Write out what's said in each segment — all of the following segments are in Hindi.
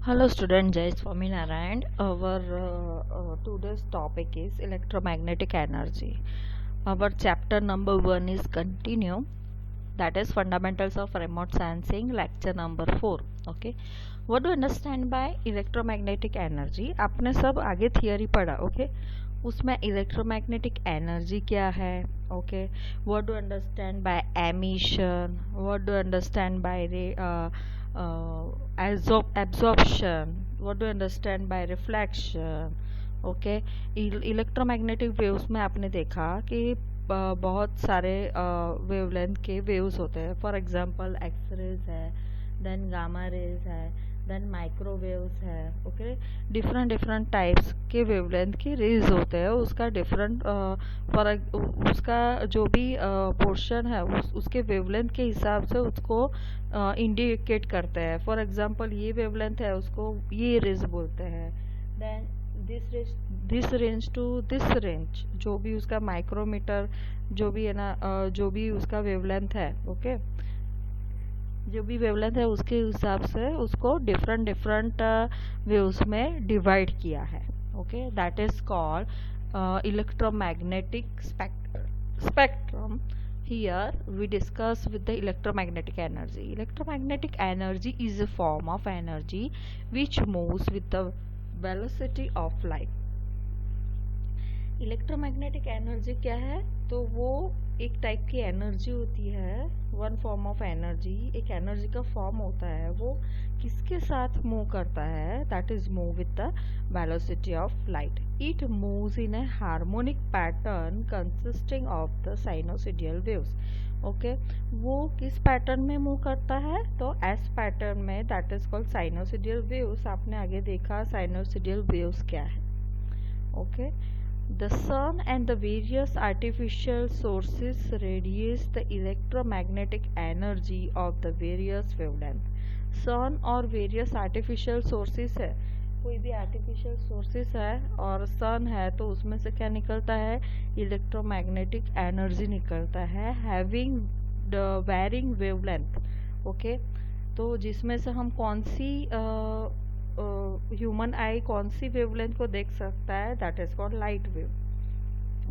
Hello student, Jai Swaminarayan. Our today's topic is electromagnetic energy. Our chapter number 1 is continue, that is fundamentals of remote sensing, lecture number 4. Okay, what do you understand by electromagnetic energy? आपने सब आगे थियरी पढ़ा. ओके, उसमें इलेक्ट्रोमैग्नेटिक एनर्जी क्या है. Okay, what do understand bye emission, what do understand bye absorption, what do you understand by reflection. Okay, electromagnetic waves में आपने देखा कि बहुत सारे वेवलेंथ के वेव्स होते हैं. फॉर एग्जांपल एक्सरेज है, देन गामा रेज है, देन माइक्रोवेव्स है. ओके, डिफरेंट टाइप्स के वेवलेंथ के रेज होते हैं. उसका डिफरेंट उसका जो भी पोर्शन है उसके वेवलेंथ के हिसाब से उसको इंडिकेट करते हैं. फॉर एग्जांपल ये वेवलेंथ है, उसको ये रेज बोलते हैं. Then this range to this range, जो भी उसका माइक्रोमीटर जो भी है ना, जो भी उसका वेवलेंथ है. ओके, जो भी वेवलेंथ है उसके हिसाब से उसको डिफरेंट वेव्स में डिवाइड किया है. Okay, that is called electromagnetic spectrum. Here we discuss with the electromagnetic energy. Electromagnetic energy is a form of energy which moves with the velocity of light. Electromagnetic energy क्या है? तो वो एक टाइप की एनर्जी होती है, वन फॉर्म ऑफ एनर्जी. एक एनर्जी का फॉर्म होता है, वो किसके साथ मूव करता है? That is move with the velocity of light. It moves in a harmonic pattern consisting of the sinusoidal waves. Okay, वो किस पैटर्न में मूव करता है? तो एस पैटर्न में, that is called sinusoidal waves. आपने आगे देखा साइनोसिडियल वेव्स क्या है. Okay, the sun and the various artificial sources radiates the electromagnetic energy of the various wavelength. sun और various artificial sources है, कोई भी artificial sources है और sun है, तो उसमें से क्या निकलता है? electromagnetic energy निकलता है, having the varying wavelength. Okay, तो जिसमें से हम कौन सी ह्यूमन आई कौन सी वेवलेंथ को देख सकता है? That is called light wave.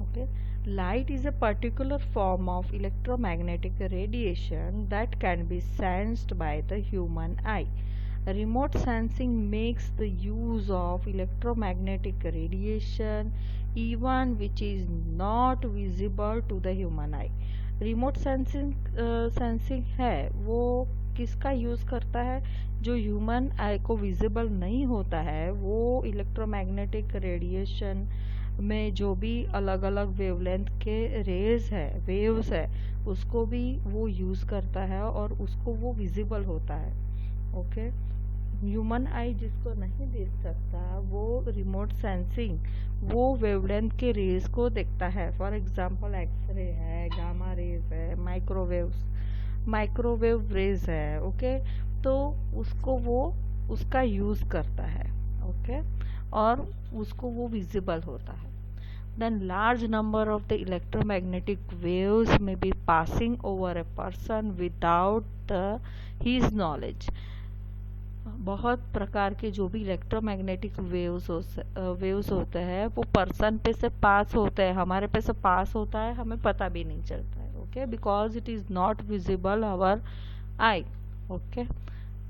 Okay, light is a particular form of electromagnetic radiation that can be sensed by the human eye. Remote sensing makes the use of electromagnetic radiation even which is not visible to the human eye. Remote sensing है वो किसका यूज़ करता है? जो ह्यूमन आई को विजिबल नहीं होता है, वो इलेक्ट्रोमैग्नेटिक रेडिएशन में जो भी अलग अलग वेवलेंथ के रेज है, वेव्स है, उसको भी वो यूज़ करता है और उसको वो विजिबल होता है. ओके, ह्यूमन आई जिसको नहीं देख सकता, वो रिमोट सेंसिंग वो वेवलेंथ के रेज को देखता है. फॉर एग्जांपल एक्सरे है, गामा रेज है, माइक्रोवेव रेज है. ओके, तो उसको वो उसका यूज़ करता है. ओके, और उसको वो विजिबल होता है. Then large number of the electromagnetic waves may be passing over a person without his knowledge. बहुत प्रकार के जो भी इलेक्ट्रोमैग्नेटिक वेव्स होते हैं वो पर्सन पे से पास होते हैं, हमारे पे से पास होता है, हमें पता भी नहीं चलता है. Okay, because it is not visible our eye. Okay,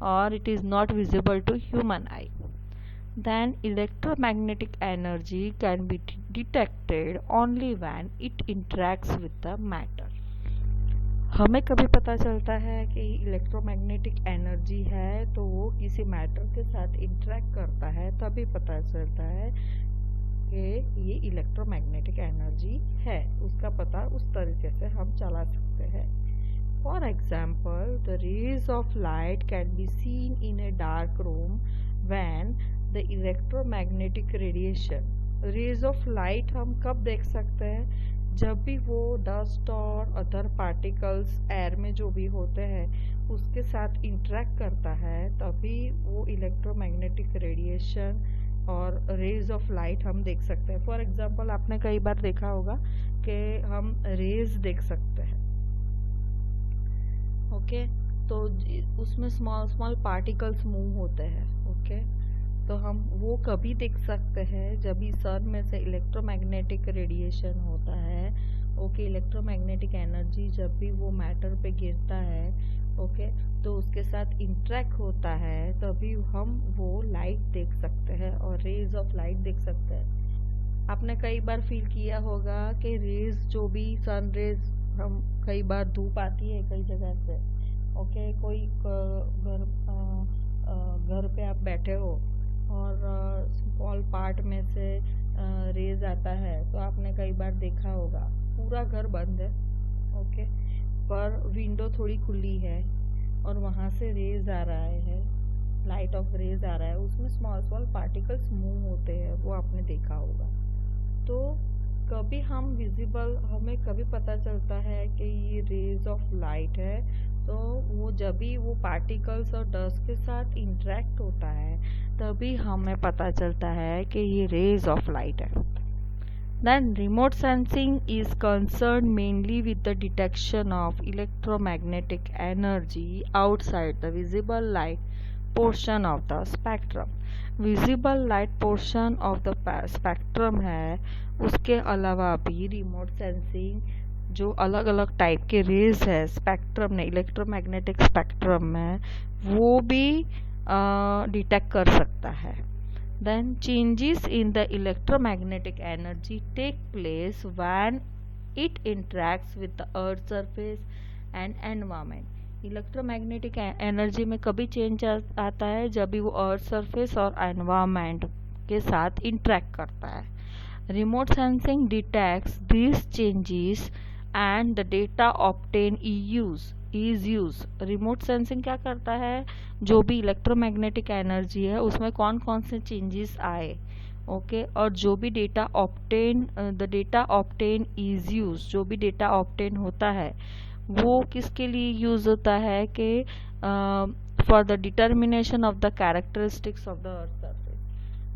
और it is not visible to human eye. Then electromagnetic energy can be detected only when it interacts with the matter. हमें कभी पता चलता है कि इलेक्ट्रोमैग्नेटिक एनर्जी है तो वो किसी मैटर के साथ इंटरेक्ट करता है, तभी पता चलता है कि ये इलेक्ट्रोमैग्नेटिक एनर्जी है. उसका पता उस तरीके से हम चला सकते हैं. For example, the rays of light can be seen in a dark room when the electromagnetic radiation. Rays of light हम कब देख सकते हैं? जब भी वो डस्ट और अदर पार्टिकल्स एयर में जो भी होते हैं उसके साथ इंटरेक्ट करता है, तभी वो इलेक्ट्रोमैग्नेटिक रेडिएशन और रेज ऑफ लाइट हम देख सकते हैं. फॉर एग्जांपल, आपने कई बार देखा होगा कि हम रेज देख सकते हैं. ओके, तो उसमें स्मॉल स्मॉल पार्टिकल्स मूव होते हैं। ओके, तो हम वो कभी देख सकते हैं जब भी सन में से इलेक्ट्रोमैग्नेटिक रेडिएशन होता है। ओके, इलेक्ट्रोमैग्नेटिक एनर्जी जब भी वो मैटर पे गिरता है, ओके, तो उसके साथ इंटरेक्ट होता है, तभी हम वो लाइट देख सकते हैं और रेज ऑफ लाइट देख सकते हैं। आपने कई बार फील किया होगा कि रेज जो भी सन रेज, हम कई बार धूप आती है कई जगह से। ओके, कोई घर पे आप बैठे हो और स्मॉल पार्ट में से रेज आता है, तो आपने कई बार देखा होगा पूरा घर बंद है। ओके, पर विंडो थोड़ी खुली है और वहाँ से रेज आ रहा है, लाइट ऑफ रेज आ रहा है, उसमें स्मॉल स्मॉल पार्टिकल्स मूव होते हैं, वो आपने देखा होगा। तो कभी हम विजिबल, हमें कभी पता चलता है कि ये रेज ऑफ लाइट है, तो वो जब भी वो पार्टिकल्स और डस्ट के साथ इंटरेक्ट होता है, तभी हमें पता चलता है कि ये रेज ऑफ लाइट है। Then remote sensing is concerned mainly with the detection of electromagnetic energy outside the visible light portion of the spectrum. Visible light portion of the spectrum है, उसके अलावा भी रिमोट सेंसिंग जो अलग अलग टाइप के रेज है स्पेक्ट्रम में, इलेक्ट्रोमैग्नेटिक स्पेक्ट्रम में, वो भी डिटेक्ट कर सकता है। Then changes in the electromagnetic energy take place when it interacts with the earth surface and environment। Electromagnetic energy में कभी चेंज आता है जब भी वो अर्थ सरफेस और एनवायरमेंट के साथ इंटरेक्ट करता है। Remote sensing detects this changes and the data obtain is use. Remote sensing क्या करता है, जो भी इलेक्ट्रोमैग्नेटिक एनर्जी है उसमें कौन कौन से चेंजेस आए, ओके, और जो भी data obtain, the data obtain is use, जो भी डेटा ऑब्टेन होता है वो किसके लिए यूज होता है कि for the determination of the characteristics of the earth surface.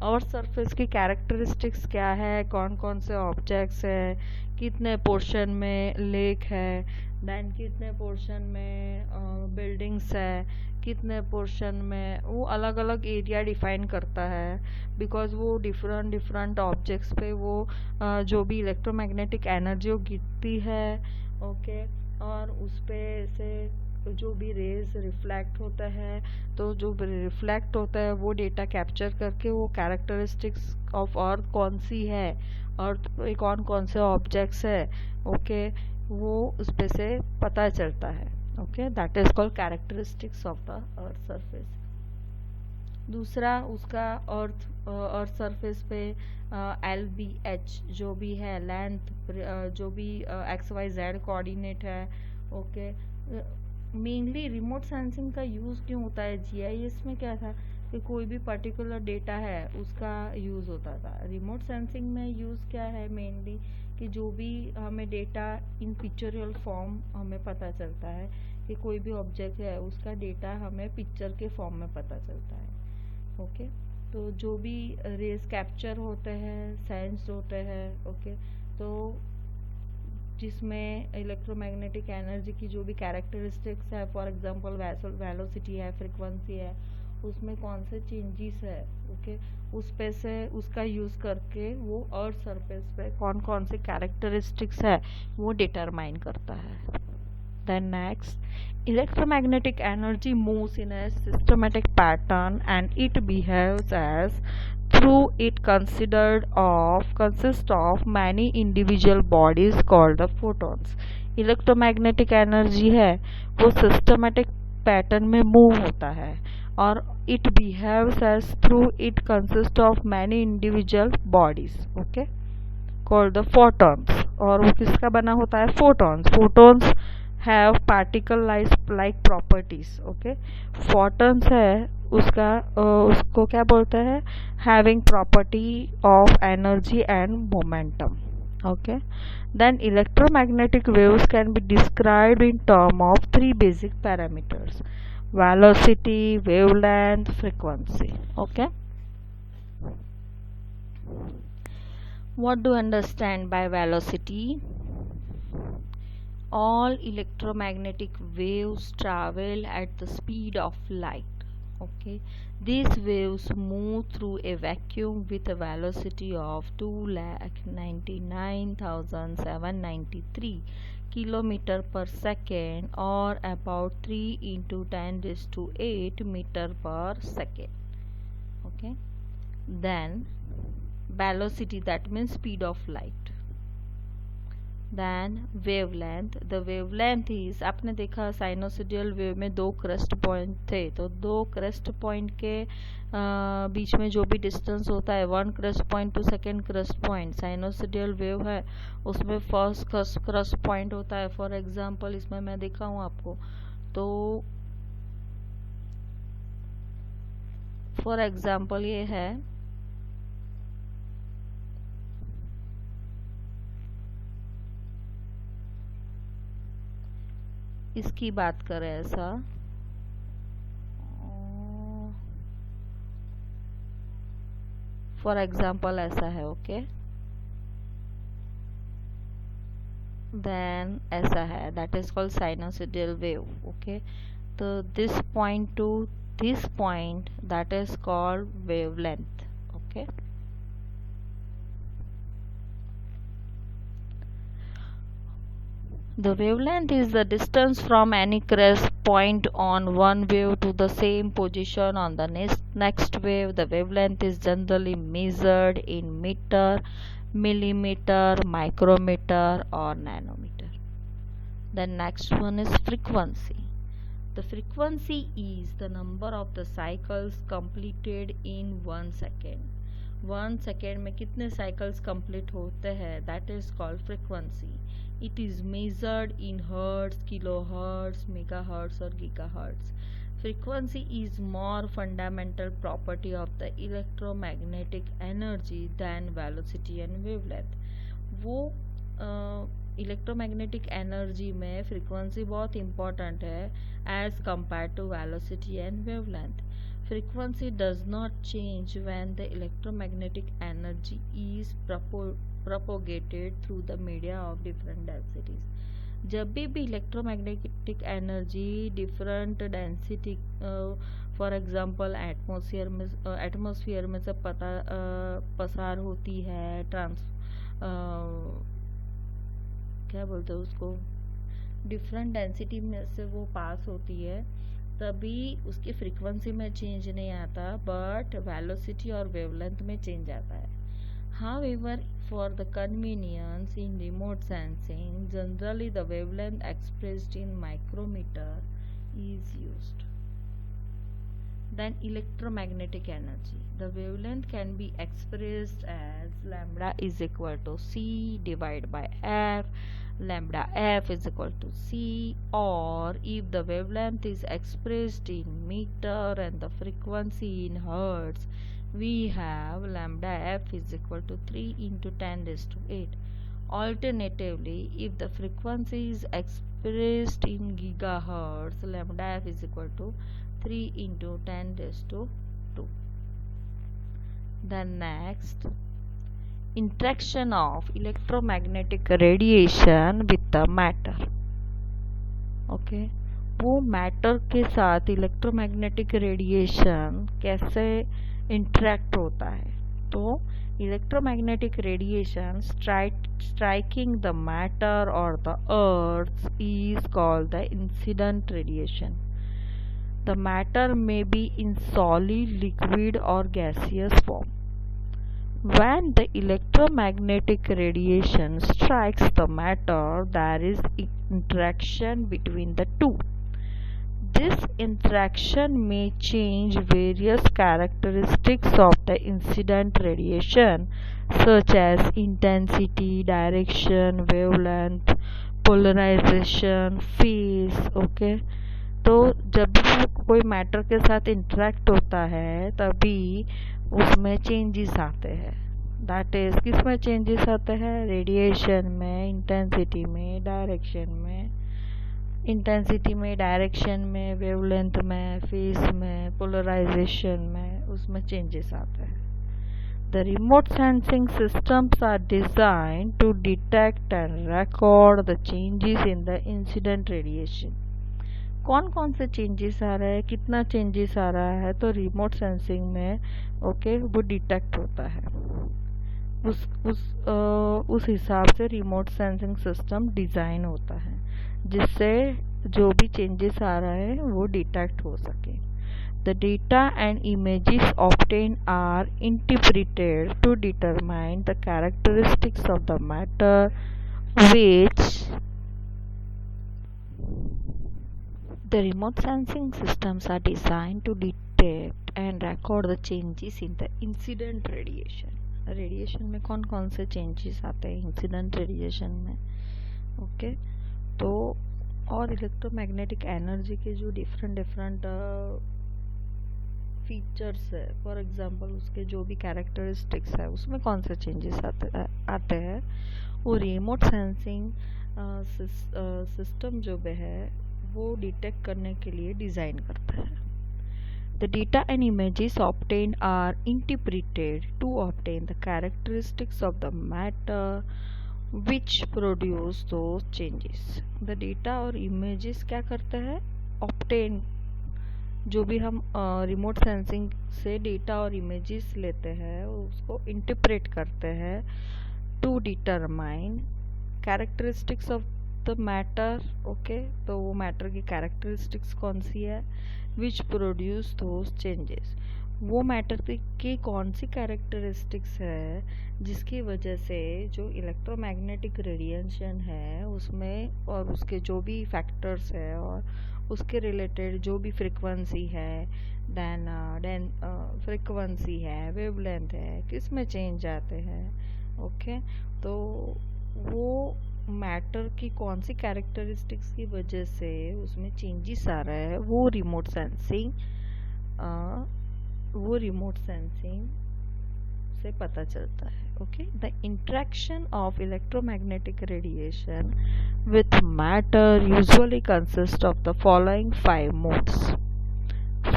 Earth surface की कैरेक्टरिस्टिक्स क्या है, कौन कौन से ऑब्जेक्ट्स है, कितने पोर्शन में लेक है, देन कितने पोर्शन में बिल्डिंग्स है, कितने पोर्शन में, वो अलग अलग एरिया डिफाइन करता है। बिकॉज वो डिफरेंट डिफरेंट ऑब्जेक्ट्स पे वो जो भी इलेक्ट्रोमैग्नेटिक एनर्जी वो गिरती है, ओके, और उस पे से जो भी रेज रिफ्लेक्ट होता है, तो जो रिफ्लेक्ट होता है वो डेटा कैप्चर करके वो कैरेक्टरिस्टिक्स ऑफ अर्थ कौन सी है, अर्थ पे कौन कौन से ऑब्जेक्ट्स है, ओके, वो उस पे से पता चलता है। Okay, that is called characteristics of the earth surface. दूसरा उसका अर्थ सरफेस पे LBH जो भी है लेंथ, जो भी XYZ कोऑर्डिनेट है, ओके। मेनली रिमोट सेंसिंग का यूज़ क्यों होता है, GIS में क्या था कि कोई भी पर्टिकुलर डेटा है उसका यूज़ होता था। रिमोट सेंसिंग में यूज़ क्या है मेनली कि जो भी हमें डेटा इन पिक्चरल फॉर्म हमें पता चलता है कि कोई भी ऑब्जेक्ट है उसका डेटा हमें पिक्चर के फॉर्म में पता चलता है। ओके, तो जो भी रेज कैप्चर होते हैं, सेंस होते हैं, ओके, तो जिसमें इलेक्ट्रोमैग्नेटिक एनर्जी की जो भी कैरेक्टरिस्टिक्स है, फॉर एग्जांपल वेलोसिटी है, फ्रीक्वेंसी है, उसमें कौन से चेंजेस है, ओके, उस पे से उसका यूज़ करके वो अर्थ सरफेस पे कौन कौन से कैरेक्टरिस्टिक्स है वो डिटरमाइन करता है। Then next, electromagnetic energy moves in a systematic pattern and it behaves as through it consists of many individual bodies called the photons। Electromagnetic energy है वो सिस्टमेटिक पैटर्न में मूव होता है और it behaves as through it consists of many individual bodies, okay, called the photons। और वो किसका बना होता है, photons। photons have particle like properties, okay। photons है उसका उसको क्या बोलते हैं, having property of energy and momentum, okay। then electromagnetic waves can be described in terms of three basic parameters: velocity, wavelength, frequency, okay। what do you understand by velocity? all electromagnetic waves travel at the speed of light. Okay, these waves move through a vacuum with a velocity of 2,99,793 kilometer per second, or about 3 into 10 raised to 8 meter per second. Okay, then velocity, that means speed of light. Then wavelength, the wavelength is, आपने देखा साइनोसिडियल वेव में दो क्रेस्ट पॉइंट थे, तो दो क्रेस्ट पॉइंट के बीच में जो भी डिस्टेंस होता है, one crest point to second crest point, sinusoidal wave है उसमें फर्स्ट क्रेस्ट पॉइंट होता है। फॉर एग्जांपल इसमें मैं दिखाऊं आपको, तो फॉर एग्जांपल ये है, इसकी बात करें ऐसा, फॉर एग्जाम्पल ऐसा है। ओके, देन ऐसा है, that is called sinusoidal wave. Okay, तो this point to this point, that is called wavelength. Okay, the wavelength is the distance from any crest point on one wave to the same position on the next wave. The wavelength is generally measured in meter, millimeter, micrometer or nanometer. The next one is frequency. The frequency is the number of the cycles completed in 1 second. 1 second में कितने cycles complete होते हैं, that is called frequency. It is measured in hertz, kilohertz, megahertz or gigahertz. Frequency is more fundamental property of the electromagnetic energy than velocity and wavelength. वो इलेक्ट्रोमैग्नेटिक एनर्जी में फ्रीक्वेंसी बहुत इम्पॉर्टेंट है as compared to velocity and wavelength. Frequency does not change when the electromagnetic energy is propagated through the media of different densities. जब भी electromagnetic energy different density, for example atmosphere में से पसार होती है, क्या बोलते हैं उसको, डिफरेंट डेंसिटी में से वो पास होती है, तभी उसकी फ्रीक्वेंसी में चेंज नहीं आता, बट वेलोसिटी और वेवलेंथ में चेंज आता है. However, for the convenience in remote sensing, generally the wavelength expressed in micrometer is used. Then electromagnetic energy. The wavelength can be expressed as lambda is equal to C divided by F. Lambda F is equal to C, or if the wavelength is expressed in meter and the frequency in hertz, we have lambda F is equal to 3 into 10 raised to 8. Alternatively, if the frequency is expressed in gigahertz, lambda F is equal to 3 into 10 raised to 2. Then next, interaction of electromagnetic radiation with the matter. Okay, वो मैटर के साथ इलेक्ट्रोमैग्नेटिक रेडिएशन कैसे इंटरेक्ट होता है. तो electromagnetic radiation striking the matter or the earth is called the incident radiation. The matter may be in solid, liquid or gaseous form. When the electromagnetic radiation strikes the matter, there is interaction between the two. This interaction may change various characteristics of the incident radiation, such as intensity, direction, wavelength, polarization, phase. Okay, तो जब भी कोई मैटर के साथ इंटरेक्ट होता है तभी उसमें चेंजेस आते हैं. दैट इज, किस में चेंजेस आते हैं, रेडिएशन में, इंटेंसिटी में, डायरेक्शन में, वेवलेंथ में, फेज में, पोलराइजेशन में, उसमें चेंजेस आते हैं. The remote sensing systems are designed to detect and record the changes in the incident radiation. कौन कौन से चेंजेस आ रहा है, कितना चेंजेस आ रहा है, तो रिमोट सेंसिंग में वो डिटेक्ट होता है। उस हिसाब से रिमोट सेंसिंग सिस्टम डिज़ाइन होता है जिससे जो भी चेंजेस आ रहा है वो डिटेक्ट हो सके। The data and images obtained are interpreted to determine the characteristics of the matter which the remote sensing systems are designed to detect and record the changes in the incident radiation. Radiation में कौन कौन से चेंजेस आते हैं इंसिडेंट रेडिएशन में, ओके। तो और इलेक्ट्रोमैग्नेटिक एनर्जी के जो डिफरेंट फीचर्स है, फॉर एग्जांपल उसके जो भी कैरेक्टरिस्टिक्स है उसमें कौन से चेंजेस आते हैं वो रिमोट सेंसिंग सिस्टम जो है वो डिटेक्ट करने के लिए डिज़ाइन करता है। The data and images obtained are interpreted to obtain the characteristics of the matter which produce those changes. The data और images क्या करते हैं, obtain, जो भी हम रिमोट सेंसिंग से डेटा और इमेजेस लेते हैं उसको इंटरप्रेट करते हैं to determine characteristics of the matter, okay. तो वो मैटर की कैरेक्टरिस्टिक्स कौन सी है, विच प्रोड्यूस दोज चेंजेस, वो मैटर की कौन सी कैरेक्टरिस्टिक्स है जिसकी वजह से जो इलेक्ट्रोमैग्नेटिक रेडिएशन है उसमें और उसके जो भी फैक्टर्स है और उसके रिलेटेड जो भी फ्रीक्वेंसी है, देन फ्रीक्वेंसी है, वेवलेंथ है, किस में चेंज आते हैं, ओके। तो वो मैटर की कौन सी कैरेक्टरिस्टिक्स की वजह से उसमें चेंजेस आ रहा है वो रिमोट सेंसिंग से पता चलता है, okay. The interaction of electromagnetic radiation with matter usually consists of the following 5 modes.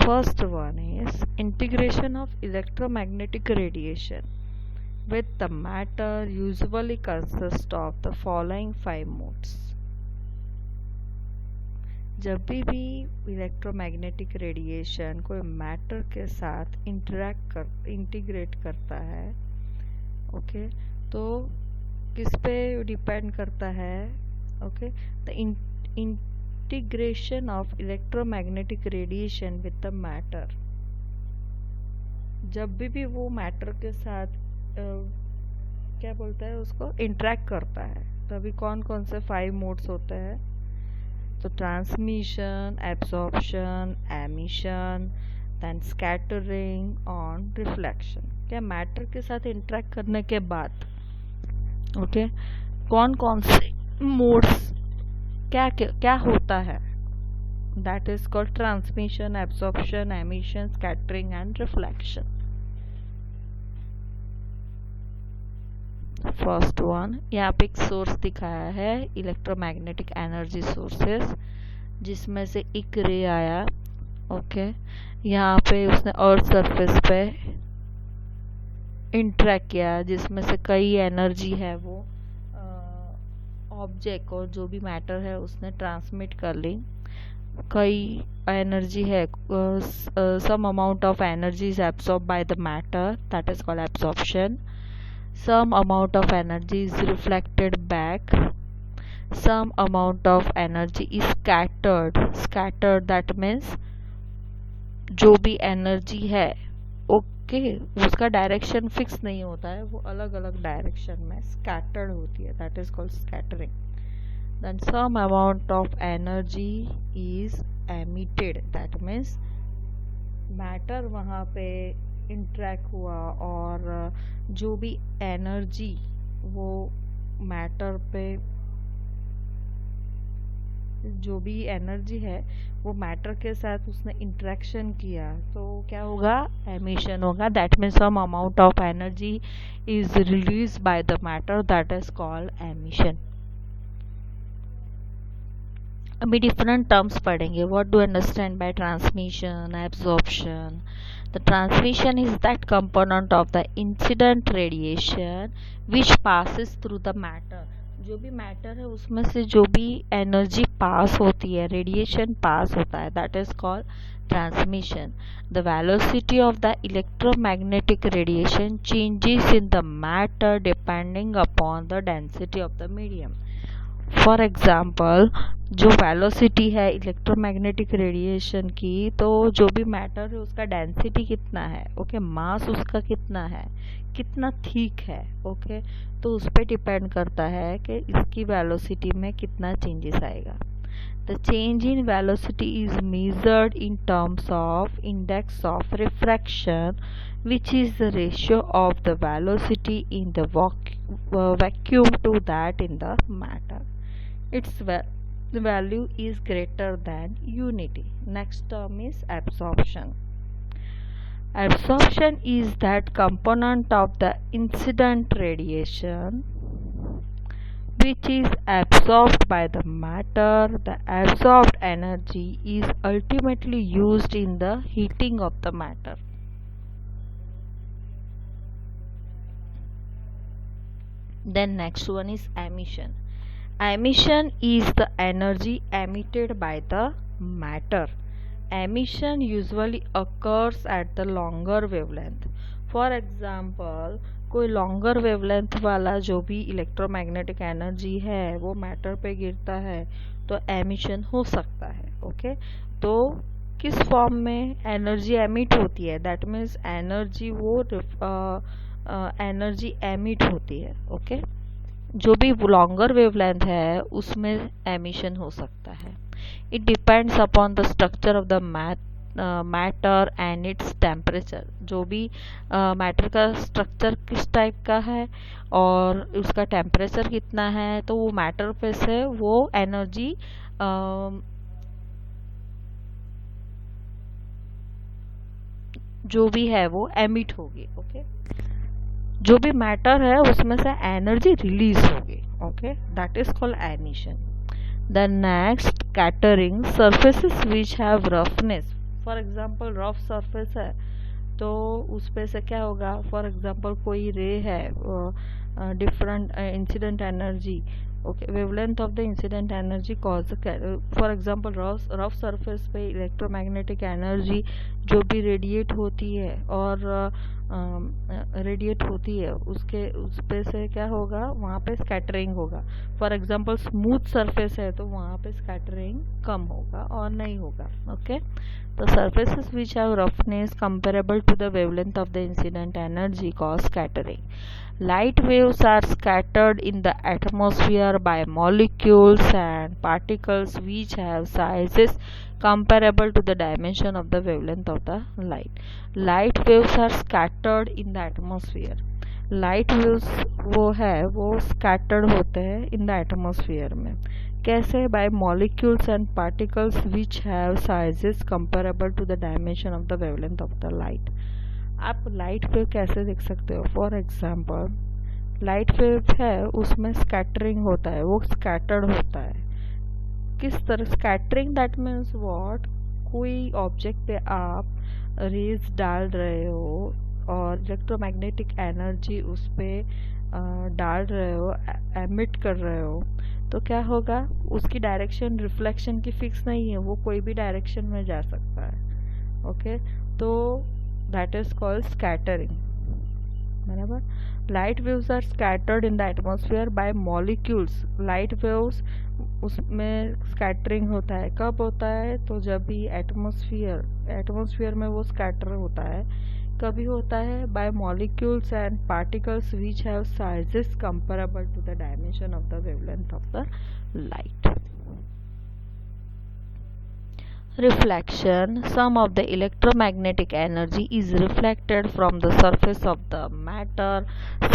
First one is integration of electromagnetic radiation with the matter usually consists of the following 5 modes. जब भी इलेक्ट्रोमैग्नेटिक रेडिएशन कोई मैटर के साथ इंटीग्रेट करता है, ओके, तो किस पे डिपेंड करता है, okay, the integration of electromagnetic radiation with the matter, जब भी वो मैटर के साथ क्या बोलता है उसको इंटरेक्ट करता है तभी कौन कौन से 5 मोड्स होते हैं, तो transmission, absorption, emission, then scattering और रिफ्लेक्शन। क्या मैटर के साथ इंटरेक्ट करने के बाद, ओके, कौन कौन से मोड्स क्या होता है, that is called transmission, absorption, emission, scattering and reflection. First one, यहाँ पे एक सोर्स दिखाया है इलेक्ट्रोमैग्नेटिक एनर्जी सोर्सेस जिसमें से एक रे आया, ओके। यहाँ पे उसने अर्थ सरफेस पे इंटरेक्ट किया जिसमें से कई एनर्जी है वो ऑब्जेक्ट और जो भी मैटर है उसने ट्रांसमिट कर ली, कई एनर्जी है, some amount of energy is absorb by the matter, that is called absorption, some amount of energy is reflected back, some amount of energy is scattered that means जो भी एनर्जी है, ओके, उसका डायरेक्शन फिक्स नहीं होता है, वो अलग अलग डायरेक्शन में स्कैटर्ड होती है, that is called scattering. Then some amount of energy is emitted, that means matter वहाँ पे इंटरेक्ट हुआ और जो भी एनर्जी वो मैटर पे जो भी एनर्जी है वो मैटर के साथ उसने इंटरेक्शन किया तो क्या होगा, एमिशन होगा, that means some amount of energy is release by the matter, that is called emission. अभी डिफरेंट टर्म्स पढ़ेंगे, what do understand by transmission, absorption, The transmission is that component of the incident radiation which passes through the matter. जो भी मैटर है उसमें से जो भी एनर्जी पास होती है, रेडिएशन पास होता है, that is called transmission. The velocity of the electromagnetic radiation changes in the matter depending upon the density of the medium. For example जो वेलोसिटी है इलेक्ट्रोमैग्नेटिक रेडिएशन की, तो जो भी मैटर है उसका डेंसिटी कितना है, ओके, मास उसका कितना है, कितना थिक है, ओके, तो उस पर डिपेंड करता है कि इसकी वेलोसिटी में कितना चेंजेस आएगा. The change in velocity is measured in terms of index of refraction, which is the ratio of the velocity in the vacuum to that in the matter. Its value is greater than unity. Next term is absorption. Absorption is that component of the incident radiation which is absorbed by the matter. The absorbed energy is ultimately used in the heating of the matter. Then next one is emission. Emission is the energy emitted by the matter. Emission usually occurs at the longer wavelength. For example, कोई लॉन्गर वेवलेंथ वाला जो भी इलेक्ट्रोमैग्नेटिक एनर्जी है वो मैटर पे गिरता है तो एमिशन हो सकता है. ओके, तो किस फॉर्म में एनर्जी एमिट होती है, दैट मीन्स एनर्जी वो एनर्जी एमिट होती है. ओके, जो भी लॉन्गर वेवलेंथ है उसमें एमिशन हो सकता है. It depends upon the structure of the matter and its temperature. जो भी मैटर का स्ट्रक्चर किस टाइप का है और उसका टेम्परेचर कितना है, तो वो मैटर पे से वो एनर्जी जो भी है वो एमिट होगी. ओके, जो भी मैटर है उसमें से एनर्जी रिलीज होगी. Okay, that is called emission. The next scattering. Surfaces which have roughness. For example rough surface है तो उस पे से क्या होगा, फॉर एग्जाम्पल कोई रे है, different incident energy, okay, wavelength of the incident energy cause, for example rough surface पे इलेक्ट्रोमैग्नेटिक एनर्जी जो भी रेडिएट होती है और उसके उस पे से क्या होगा, वहाँ पे स्कैटरिंग होगा. फॉर एग्जांपल स्मूथ सरफेस है तो वहाँ पे स्कैटरिंग कम होगा और नहीं होगा. ओके, तो surfaces which have roughness comparable to the wavelength of the incident energy cause scattering. Light waves are scattered in the atmosphere by molecules and particles which have sizes comparable to the dimension of the wavelength of the light. Light waves are scattered in the atmosphere. Light waves वो स्कैटर्ड होते हैं इन द एटमॉस्फेयर में. कैसे? By molecules and particles which have sizes comparable to the dimension of the wavelength of the light. आप लाइट वेव कैसे देख सकते हो? फॉर एग्जांपल लाइट वेव है उसमें स्कैटरिंग होता है, वो स्कैटर्ड होता है. किस तरह स्कैटरिंग? दैट मीन्स व्हाट, कोई ऑब्जेक्ट पे आप रेज डाल रहे हो और इलेक्ट्रोमैग्नेटिक एनर्जी उस पर डाल रहे हो, एमिट कर रहे हो, तो क्या होगा, उसकी डायरेक्शन रिफ्लेक्शन की फिक्स नहीं है, वो कोई भी डायरेक्शन में जा सकता है. ओके, तो दैट इज कॉल्ड स्कैटरिंग. बराबर. Light waves are scattered in the atmosphere by molecules. Light waves उसमें स्कैटरिंग होता है. कब होता है? तो जब भी एटमॉस्फेयर में वो स्कैटर होता है. कभी होता है? By molecules and particles which have sizes comparable to the dimension of the wavelength of the light. Reflection. Some of the electromagnetic energy is reflected from the surface of the matter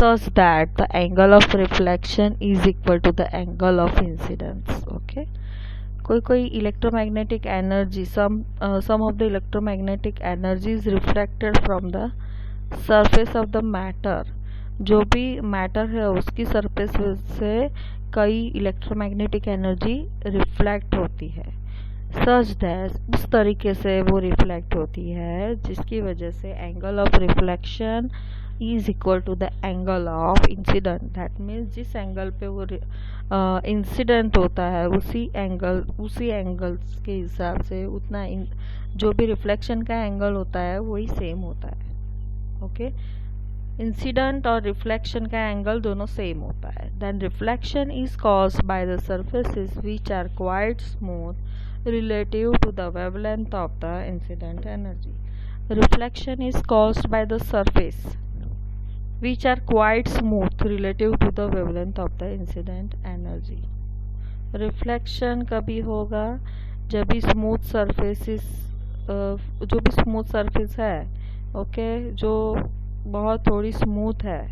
such that the angle of reflection is equal to the angle of incidence. Okay. कोई electromagnetic energy, some of the electromagnetic energy is reflected from the surface of the matter. जो भी मैटर है उसकी सरफेस से कई इलेक्ट्रोमैग्नेटिक एनर्जी रिफ्लेक्ट होती है. सच दैट उस तरीके से वो रिफ्लेक्ट होती है जिसकी वजह से angle of reflection is equal to the angle of incident. That means जिस एंगल पे वो इंसिडेंट होता है उसी एंगल्स के हिसाब से उतना जो भी रिफ्लेक्शन का एंगल होता है वही सेम होता है। ओके, इंसिडेंट और रिफ्लेक्शन का एंगल दोनों सेम होता है। Then reflection is caused by the surfaces which are quite smooth relative to the wavelength of the incident energy. Reflection is caused by the surface which are quite smooth relative to the wavelength of the incident energy. Reflection कभी होगा जब भी स्मूथ सरफेसेस जो भी स्मूथ सरफेस है ओके जो बहुत थोड़ी स्मूथ है,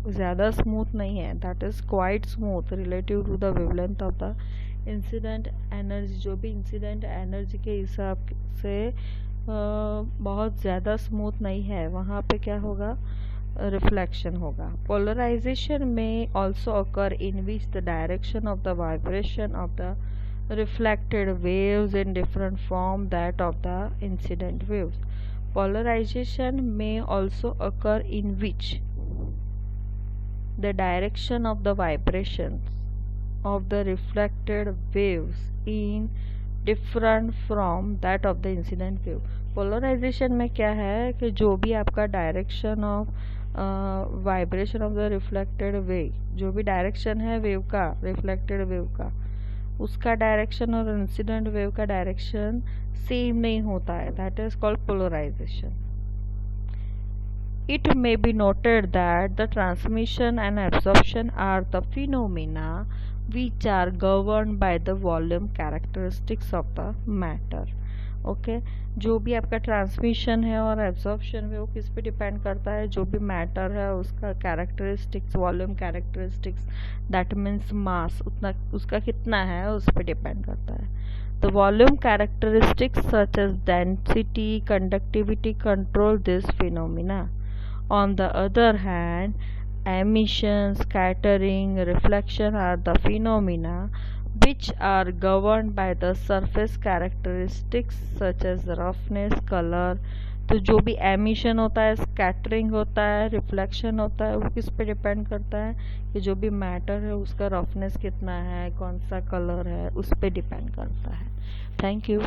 ज़्यादा स्मूथ नहीं है, that is quite smooth relative to the wavelength of the incident energy, जो भी इंसिडेंट एनर्जी के हिसाब से बहुत ज़्यादा स्मूथ नहीं है, वहाँ पे क्या होगा, रिफ्लेक्शन होगा। पोलराइजेशन में also occur in which the direction of the vibration of the reflected waves in different from that of the incident waves. Polarization may also occur in which the direction of the vibrations of the reflected waves in different from that of the incident wave. Polarization में क्या है कि जो भी आपका direction of vibration of the reflected wave, जो भी डायरेक्शन है वेव का, रिफ्लेक्टेड वेव का, उसका डायरेक्शन और इंसिडेंट वेव का डायरेक्शन सेम नहीं होता है, that is called polarisation. It may be noted that the transmission and absorption are the phenomena which are governed by the volume characteristics of the matter. Okay, जो भी आपका ट्रांसमिशन है और एब्जॉर्प्शन है वो किस पे डिपेंड करता है, जो भी मैटर है उसका characteristics, volume characteristics, that means mass, उतना उसका कितना है उस पर डिपेंड करता है। The volume characteristics such as density, conductivity control this phenomena. On the other hand, emission, scattering, reflection are the phenomena which are governed by the surface characteristics such as roughness, color. तो जो भी एमिशन होता है, स्कैटरिंग होता है, रिफ्लेक्शन होता है, वो किस पे डिपेंड करता है कि जो भी मैटर है उसका रफनेस कितना है, कौन सा कलर है, उस पे डिपेंड करता है। Thank you.